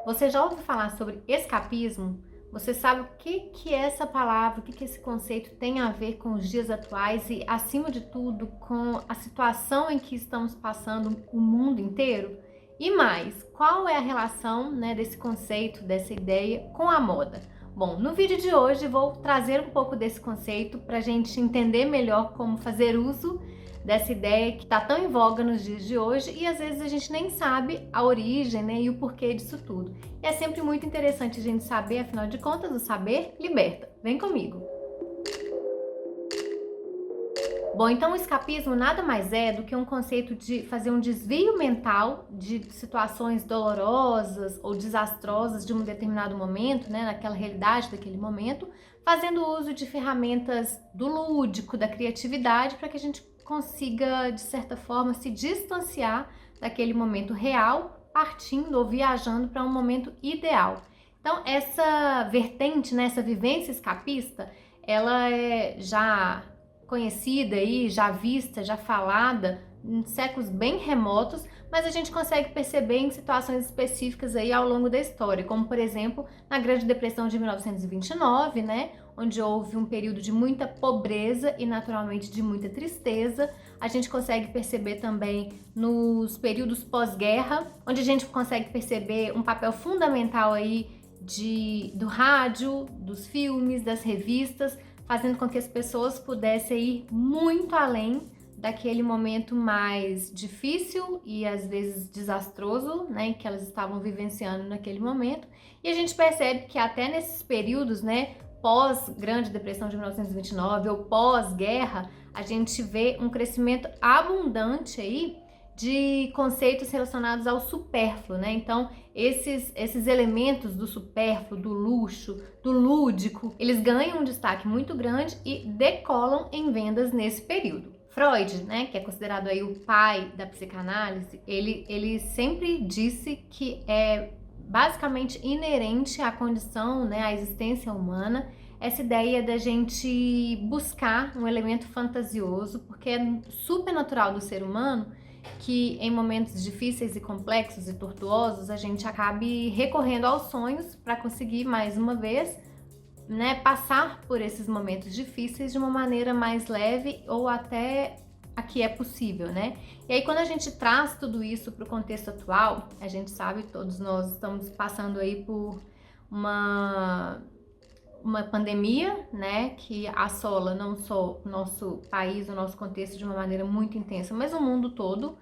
Você já ouviu falar sobre escapismo? Você sabe o que é essa palavra, o que esse conceito tem a ver com os dias atuais e, acima de tudo, com a situação em que estamos passando o mundo inteiro? E mais, qual é a relação, né, desse conceito, dessa ideia com a moda? Bom, no vídeo de hoje vou trazer um pouco desse conceito para a gente entender melhor como fazer uso dessa ideia que está tão em voga nos dias de hoje e às vezes a gente nem sabe a origem, né, e o porquê disso tudo. E é sempre muito interessante a gente saber, afinal de contas, o saber liberta. Vem comigo! Bom, então o escapismo nada mais é do que um conceito de fazer um desvio mental de situações dolorosas ou desastrosas de um determinado momento, né, naquela realidade daquele momento, fazendo uso de ferramentas do lúdico, da criatividade, para que a gente consiga, de certa forma, se distanciar daquele momento real, partindo ou viajando para um momento ideal. Então, essa vertente, né, essa vivência escapista, ela é já conhecida aí, já vista, já falada em séculos bem remotos, mas a gente consegue perceber em situações específicas aí ao longo da história, como por exemplo na Grande Depressão de 1929, né, onde houve um período de muita pobreza e naturalmente de muita tristeza. A gente consegue perceber também nos períodos pós-guerra, onde a gente consegue perceber um papel fundamental aí do rádio, dos filmes, das revistas, fazendo com que as pessoas pudessem ir muito além daquele momento mais difícil e às vezes desastroso, né, que elas estavam vivenciando naquele momento. E a gente percebe que até nesses períodos, né, pós-Grande Depressão de 1929 ou pós-guerra, a gente vê um crescimento abundante aí de conceitos relacionados ao supérfluo, né? Então, esses elementos do supérfluo, do luxo, do lúdico, eles ganham um destaque muito grande e decolam em vendas nesse período. Freud, né, que é considerado aí o pai da psicanálise, ele sempre disse que é basicamente inerente à condição, né, à existência humana, essa ideia da gente buscar um elemento fantasioso, porque é super natural do ser humano que em momentos difíceis e complexos e tortuosos a gente acabe recorrendo aos sonhos para conseguir mais uma vez, né, passar por esses momentos difíceis de uma maneira mais leve ou até a que é possível, né? E aí quando a gente traz tudo isso para o contexto atual, a gente sabe, todos nós estamos passando aí por uma pandemia, né, que assola não só o nosso país, o nosso contexto de uma maneira muito intensa, mas o mundo todo,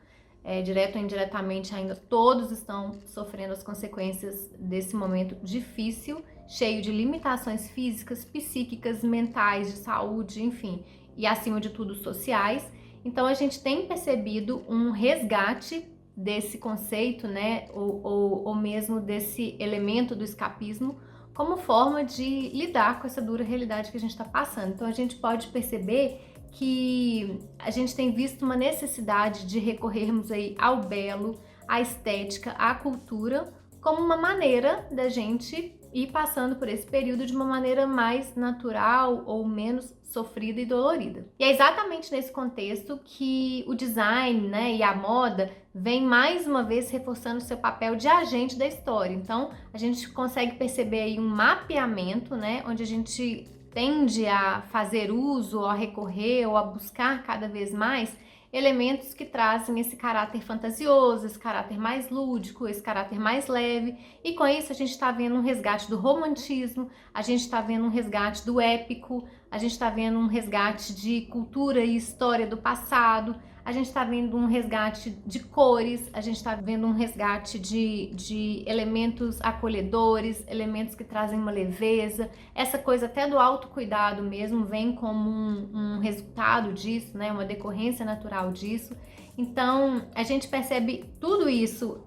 direto ou indiretamente ainda, todos estão sofrendo as consequências desse momento difícil, cheio de limitações físicas, psíquicas, mentais, de saúde, enfim, e acima de tudo sociais. Então a gente tem percebido um resgate desse conceito, né, ou mesmo desse elemento do escapismo, como forma de lidar com essa dura realidade que a gente está passando. Então a gente pode perceber que a gente tem visto uma necessidade de recorrermos aí ao belo, à estética, à cultura, como uma maneira da gente ir passando por esse período de uma maneira mais natural ou menos sofrida e dolorida. E é exatamente nesse contexto que o design, né, e a moda vem mais uma vez reforçando seu papel de agente da história. Então, a gente consegue perceber aí um mapeamento, né, onde a gente tende a fazer uso, a recorrer ou a buscar cada vez mais elementos que trazem esse caráter fantasioso, esse caráter mais lúdico, esse caráter mais leve, e com isso a gente está vendo um resgate do romantismo, a gente está vendo um resgate do épico, a gente está vendo um resgate de cultura e história do passado, a gente está vendo um resgate de cores, a gente está vendo um resgate de elementos acolhedores, elementos que trazem uma leveza, essa coisa até do autocuidado mesmo vem como um resultado disso, né, uma decorrência natural disso. Então a gente percebe tudo isso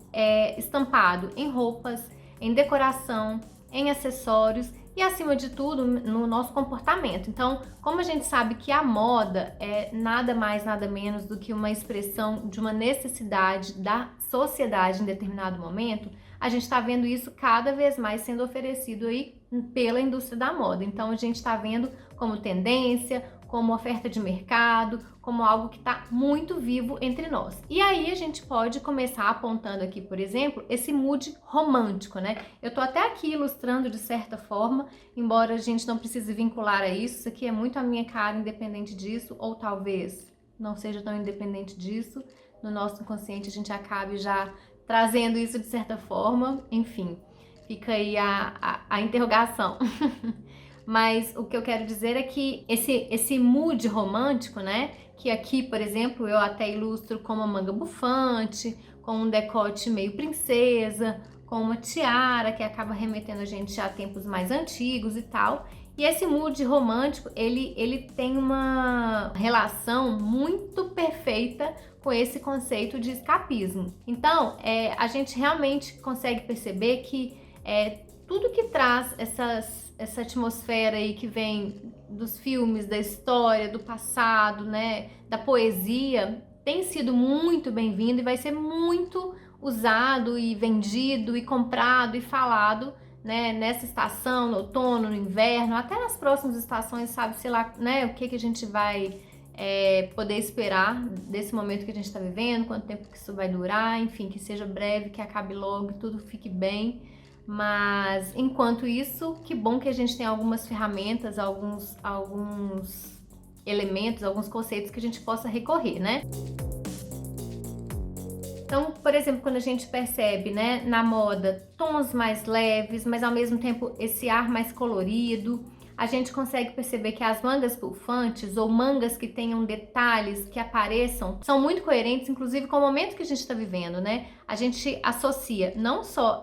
estampado em roupas, em decoração, em acessórios e, acima de tudo, no nosso comportamento. Então, como a gente sabe que a moda é nada mais, nada menos do que uma expressão de uma necessidade da sociedade em determinado momento, a gente está vendo isso cada vez mais sendo oferecido aí pela indústria da moda. Então, a gente está vendo como tendência, como oferta de mercado, como algo que está muito vivo entre nós. E aí a gente pode começar apontando aqui, por exemplo, esse mood romântico, né? Eu tô até aqui ilustrando de certa forma, embora a gente não precise vincular a isso aqui é muito a minha cara independente disso, ou talvez não seja tão independente disso, no nosso inconsciente a gente acabe já trazendo isso de certa forma, enfim, fica aí a interrogação. Mas o que eu quero dizer é que esse mood romântico, né, que aqui, por exemplo, eu até ilustro com uma manga bufante, com um decote meio princesa, com uma tiara que acaba remetendo a gente a tempos mais antigos e tal. E esse mood romântico, ele tem uma relação muito perfeita com esse conceito de escapismo. Então, a gente realmente consegue perceber que tudo que traz essa atmosfera aí que vem dos filmes, da história, do passado, né, da poesia, tem sido muito bem-vindo e vai ser muito usado e vendido e comprado e falado, né, nessa estação, no outono, no inverno, até nas próximas estações, sabe, sei lá, né, o que a gente vai poder esperar desse momento que a gente está vivendo, quanto tempo que isso vai durar, enfim, que seja breve, que acabe logo, tudo fique bem. Mas enquanto isso, que bom que a gente tem algumas ferramentas, alguns elementos, alguns conceitos que a gente possa recorrer, né? Então, por exemplo, quando a gente percebe, né, na moda, tons mais leves, mas ao mesmo tempo esse ar mais colorido, a gente consegue perceber que as mangas bufantes ou mangas que tenham detalhes que apareçam são muito coerentes, inclusive com o momento que a gente está vivendo, né? A gente associa não só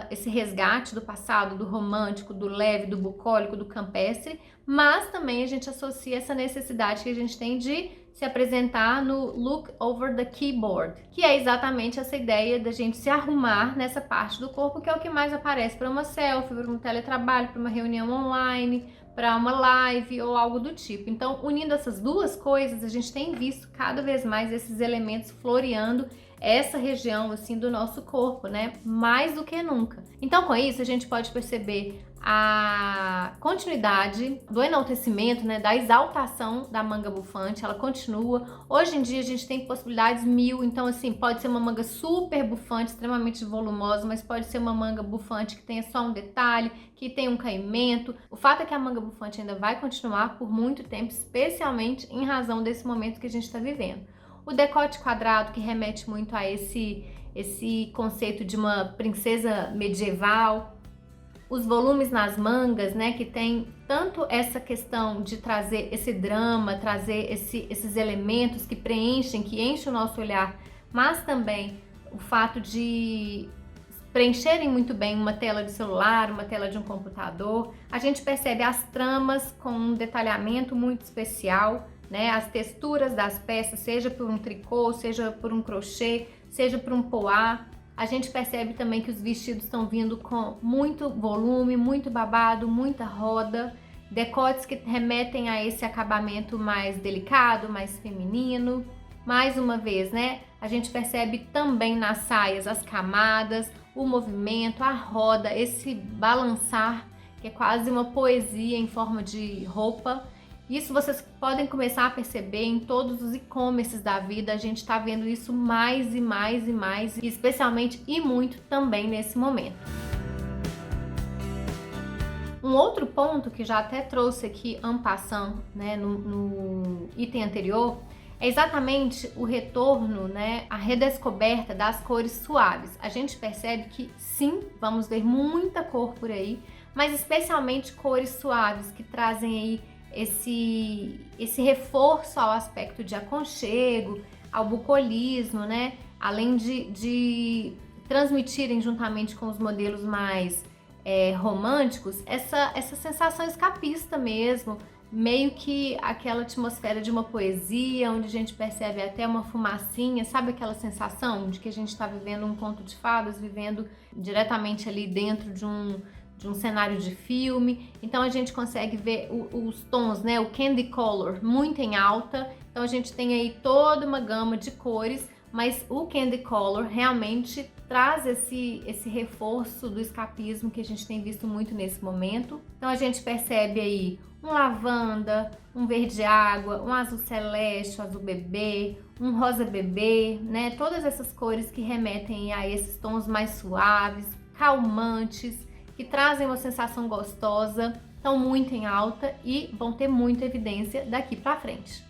esse resgate do passado, do romântico, do leve, do bucólico, do campestre, mas também a gente associa essa necessidade que a gente tem de se apresentar no look over the keyboard, que é exatamente essa ideia da gente se arrumar nessa parte do corpo, que é o que mais aparece para uma selfie, para um teletrabalho, para uma reunião online, para uma live ou algo do tipo. Então, unindo essas duas coisas, a gente tem visto cada vez mais esses elementos floreando essa região assim do nosso corpo, né? Mais do que nunca. Então, com isso, a gente pode perceber a continuidade do enaltecimento, né, da exaltação da manga bufante, ela continua. Hoje em dia a gente tem possibilidades mil, então assim, pode ser uma manga super bufante, extremamente volumosa, mas pode ser uma manga bufante que tenha só um detalhe, que tenha um caimento. O fato é que a manga bufante ainda vai continuar por muito tempo, especialmente em razão desse momento que a gente está vivendo. O decote quadrado, que remete muito a esse conceito de uma princesa medieval. Os volumes nas mangas, né, que tem tanto essa questão de trazer esse drama, trazer esses elementos que preenchem, que enchem o nosso olhar, mas também o fato de preencherem muito bem uma tela de celular, uma tela de um computador. A gente percebe as tramas com um detalhamento muito especial, né, as texturas das peças, seja por um tricô, seja por um crochê, seja por um poá. A gente percebe também que os vestidos estão vindo com muito volume, muito babado, muita roda, decotes que remetem a esse acabamento mais delicado, mais feminino. Mais uma vez, né? A gente percebe também nas saias as camadas, o movimento, a roda, esse balançar, que é quase uma poesia em forma de roupa. Isso vocês podem começar a perceber em todos os e-commerces da vida, a gente está vendo isso mais e mais e mais, especialmente e muito também nesse momento. Um outro ponto que já até trouxe aqui en passant, né, no item anterior, é exatamente o retorno, né, a redescoberta das cores suaves. A gente percebe que sim, vamos ver muita cor por aí, mas especialmente cores suaves que trazem aí esse reforço ao aspecto de aconchego, ao bucolismo, né? Além de transmitirem juntamente com os modelos mais românticos essa sensação escapista mesmo, meio que aquela atmosfera de uma poesia, onde a gente percebe até uma fumacinha, sabe aquela sensação de que a gente está vivendo um conto de fadas, vivendo diretamente ali dentro de um cenário de filme. Então a gente consegue ver os tons, né, o candy color muito em alta. Então a gente tem aí toda uma gama de cores, mas o candy color realmente traz esse reforço do escapismo que a gente tem visto muito nesse momento. Então a gente percebe aí um lavanda, um verde água, um azul celeste, um azul bebê, um rosa bebê, né? Todas essas cores que remetem a esses tons mais suaves, calmantes, que trazem uma sensação gostosa, estão muito em alta e vão ter muita evidência daqui para frente.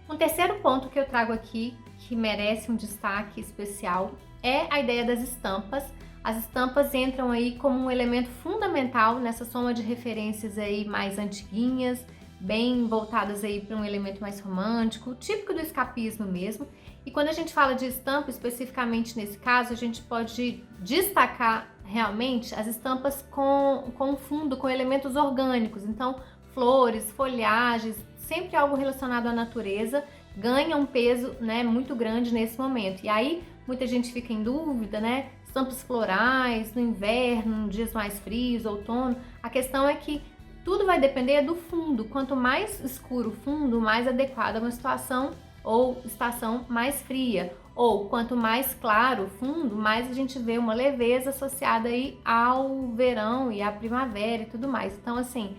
Um terceiro ponto que eu trago aqui, que merece um destaque especial, é a ideia das estampas. As estampas entram aí como um elemento fundamental nessa soma de referências aí mais antiguinhas, bem voltadas aí para um elemento mais romântico, típico do escapismo mesmo. E quando a gente fala de estampa, especificamente nesse caso, a gente pode destacar realmente as estampas com fundo, com elementos orgânicos. Então, flores, folhagens, sempre algo relacionado à natureza, ganha um peso, né, muito grande nesse momento. E aí, muita gente fica em dúvida, né? Estampas florais, no inverno, dias mais frios, outono. A questão é que tudo vai depender do fundo. Quanto mais escuro o fundo, mais adequada uma situação ou estação mais fria. Ou quanto mais claro o fundo, mais a gente vê uma leveza associada aí ao verão e à primavera e tudo mais. Então, assim,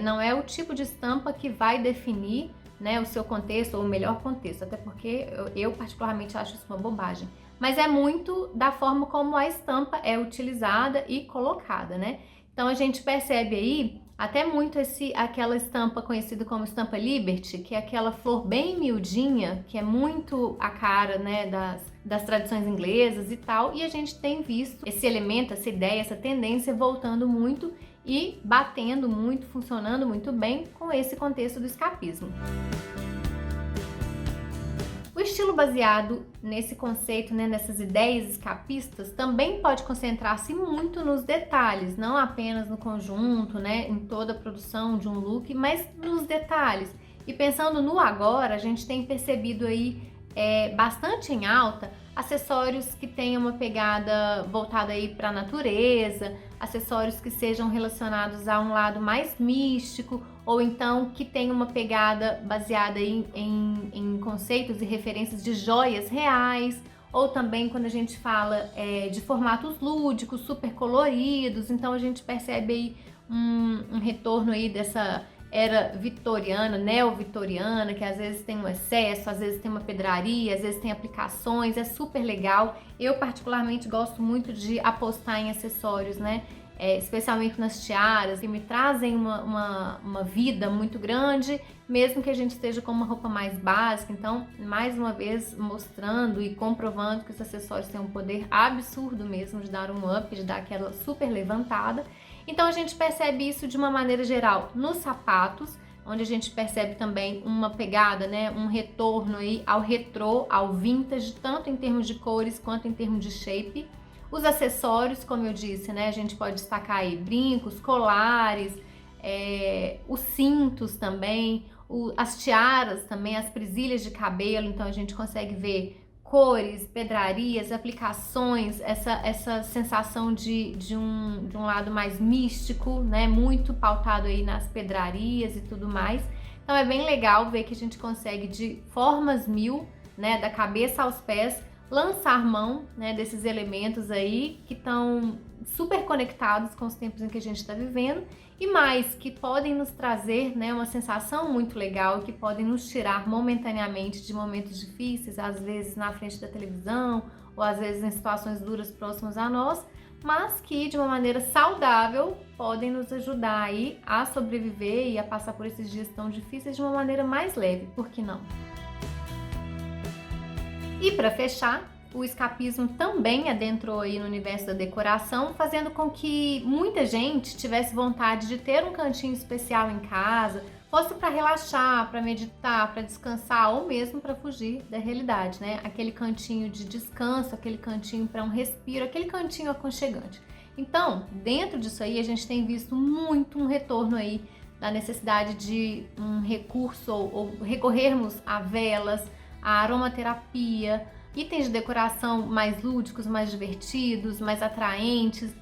não é o tipo de estampa que vai definir, né, o seu contexto ou o melhor contexto, até porque eu particularmente acho isso uma bobagem. Mas é muito da forma como a estampa é utilizada e colocada, né? Então a gente percebe aí até muito aquela estampa conhecida como estampa Liberty, que é aquela flor bem miudinha, que é muito a cara, né, das tradições inglesas e tal, e a gente tem visto esse elemento, essa ideia, essa tendência voltando muito e batendo muito, funcionando muito bem com esse contexto do escapismo. O estilo baseado nesse conceito, né, nessas ideias escapistas, também pode concentrar-se muito nos detalhes, não apenas no conjunto, né, em toda a produção de um look, mas nos detalhes. E pensando no agora, a gente tem percebido aí bastante em alta acessórios que tenham uma pegada voltada aí para a natureza, acessórios que sejam relacionados a um lado mais místico, ou então que tenham uma pegada baseada em conceitos e referências de joias reais, ou também quando a gente fala de formatos lúdicos, super coloridos. Então a gente percebe aí um retorno aí dessa era vitoriana, neo-vitoriana, que às vezes tem um excesso, às vezes tem uma pedraria, às vezes tem aplicações, é super legal. Eu particularmente gosto muito de apostar em acessórios, né? Especialmente nas tiaras, que me trazem uma vida muito grande, mesmo que a gente esteja com uma roupa mais básica. Então, mais uma vez, mostrando e comprovando que os acessórios têm um poder absurdo mesmo de dar um up, de dar aquela super levantada. Então, a gente percebe isso de uma maneira geral nos sapatos, onde a gente percebe também uma pegada, né, um retorno aí ao retrô, ao vintage, tanto em termos de cores quanto em termos de shape. Os acessórios, como eu disse, né, a gente pode destacar aí brincos, colares, os cintos também, as tiaras também, as presilhas de cabelo. Então a gente consegue ver cores, pedrarias, aplicações, essa sensação de um lado mais místico, né, muito pautado aí nas pedrarias e tudo mais. Então é bem legal ver que a gente consegue de formas mil, né, da cabeça aos pés, lançar mão, né, desses elementos aí que estão super conectados com os tempos em que a gente está vivendo e mais, que podem nos trazer, né, uma sensação muito legal, que podem nos tirar momentaneamente de momentos difíceis, às vezes na frente da televisão ou às vezes em situações duras próximas a nós, mas que de uma maneira saudável podem nos ajudar aí a sobreviver e a passar por esses dias tão difíceis de uma maneira mais leve, por que não? E para fechar, o escapismo também adentrou aí no universo da decoração, fazendo com que muita gente tivesse vontade de ter um cantinho especial em casa, fosse para relaxar, para meditar, para descansar ou mesmo para fugir da realidade, né? Aquele cantinho de descanso, aquele cantinho para um respiro, aquele cantinho aconchegante. Então, dentro disso aí, a gente tem visto muito um retorno aí da necessidade de um recurso ou recorrermos a velas, a aromaterapia, itens de decoração mais lúdicos, mais divertidos, mais atraentes,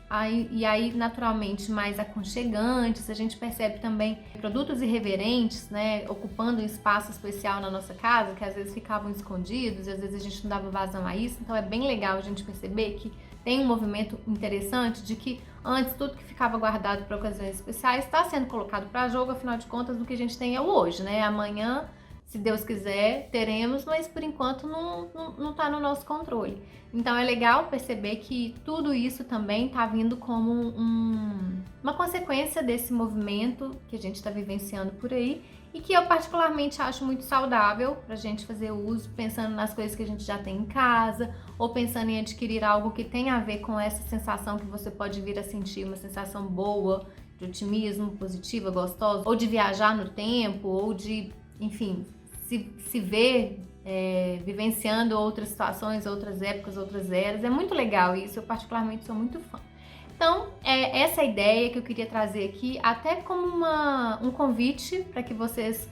e aí naturalmente mais aconchegantes. A gente percebe também produtos irreverentes, né, ocupando um espaço especial na nossa casa, que às vezes ficavam escondidos e às vezes a gente não dava vazão a isso. Então é bem legal a gente perceber que tem um movimento interessante de que antes tudo que ficava guardado para ocasiões especiais está sendo colocado para jogo. Afinal de contas, o que a gente tem é o hoje, né? Amanhã, se Deus quiser, teremos, mas por enquanto não está no nosso controle. Então é legal perceber que tudo isso também está vindo como uma consequência desse movimento que a gente está vivenciando por aí e que eu particularmente acho muito saudável para a gente fazer uso, pensando nas coisas que a gente já tem em casa ou pensando em adquirir algo que tenha a ver com essa sensação que você pode vir a sentir, uma sensação boa, de otimismo, positiva, gostosa, ou de viajar no tempo, ou de, enfim, se ver vivenciando outras situações, outras épocas, outras eras. É muito legal isso, eu particularmente sou muito fã. Então, é essa ideia que eu queria trazer aqui, até como um convite para que vocês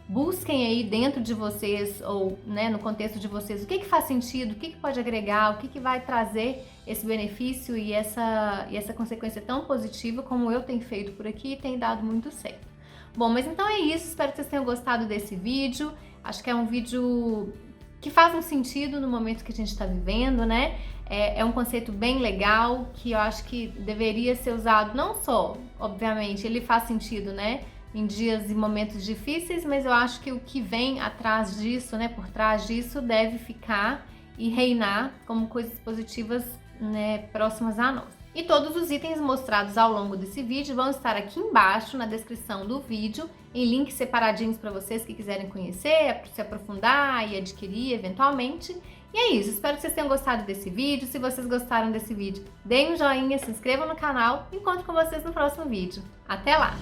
busquem aí dentro de vocês, ou né, no contexto de vocês, o que faz sentido, o que pode agregar, o que vai trazer esse benefício e essa consequência tão positiva como eu tenho feito por aqui e tem dado muito certo. Bom, mas então é isso, espero que vocês tenham gostado desse vídeo. Acho que é um vídeo que faz um sentido no momento que a gente está vivendo, né? É um conceito bem legal, que eu acho que deveria ser usado não só, obviamente, ele faz sentido, né? Em dias e momentos difíceis, mas eu acho que o que vem atrás disso, né? Por trás disso, deve ficar e reinar como coisas positivas, né? Próximas a nós. E todos os itens mostrados ao longo desse vídeo vão estar aqui embaixo na descrição do vídeo, em links separadinhos para vocês que quiserem conhecer, se aprofundar e adquirir eventualmente. E é isso, espero que vocês tenham gostado desse vídeo. Se vocês gostaram desse vídeo, deem um joinha, se inscrevam no canal e encontro com vocês no próximo vídeo. Até lá!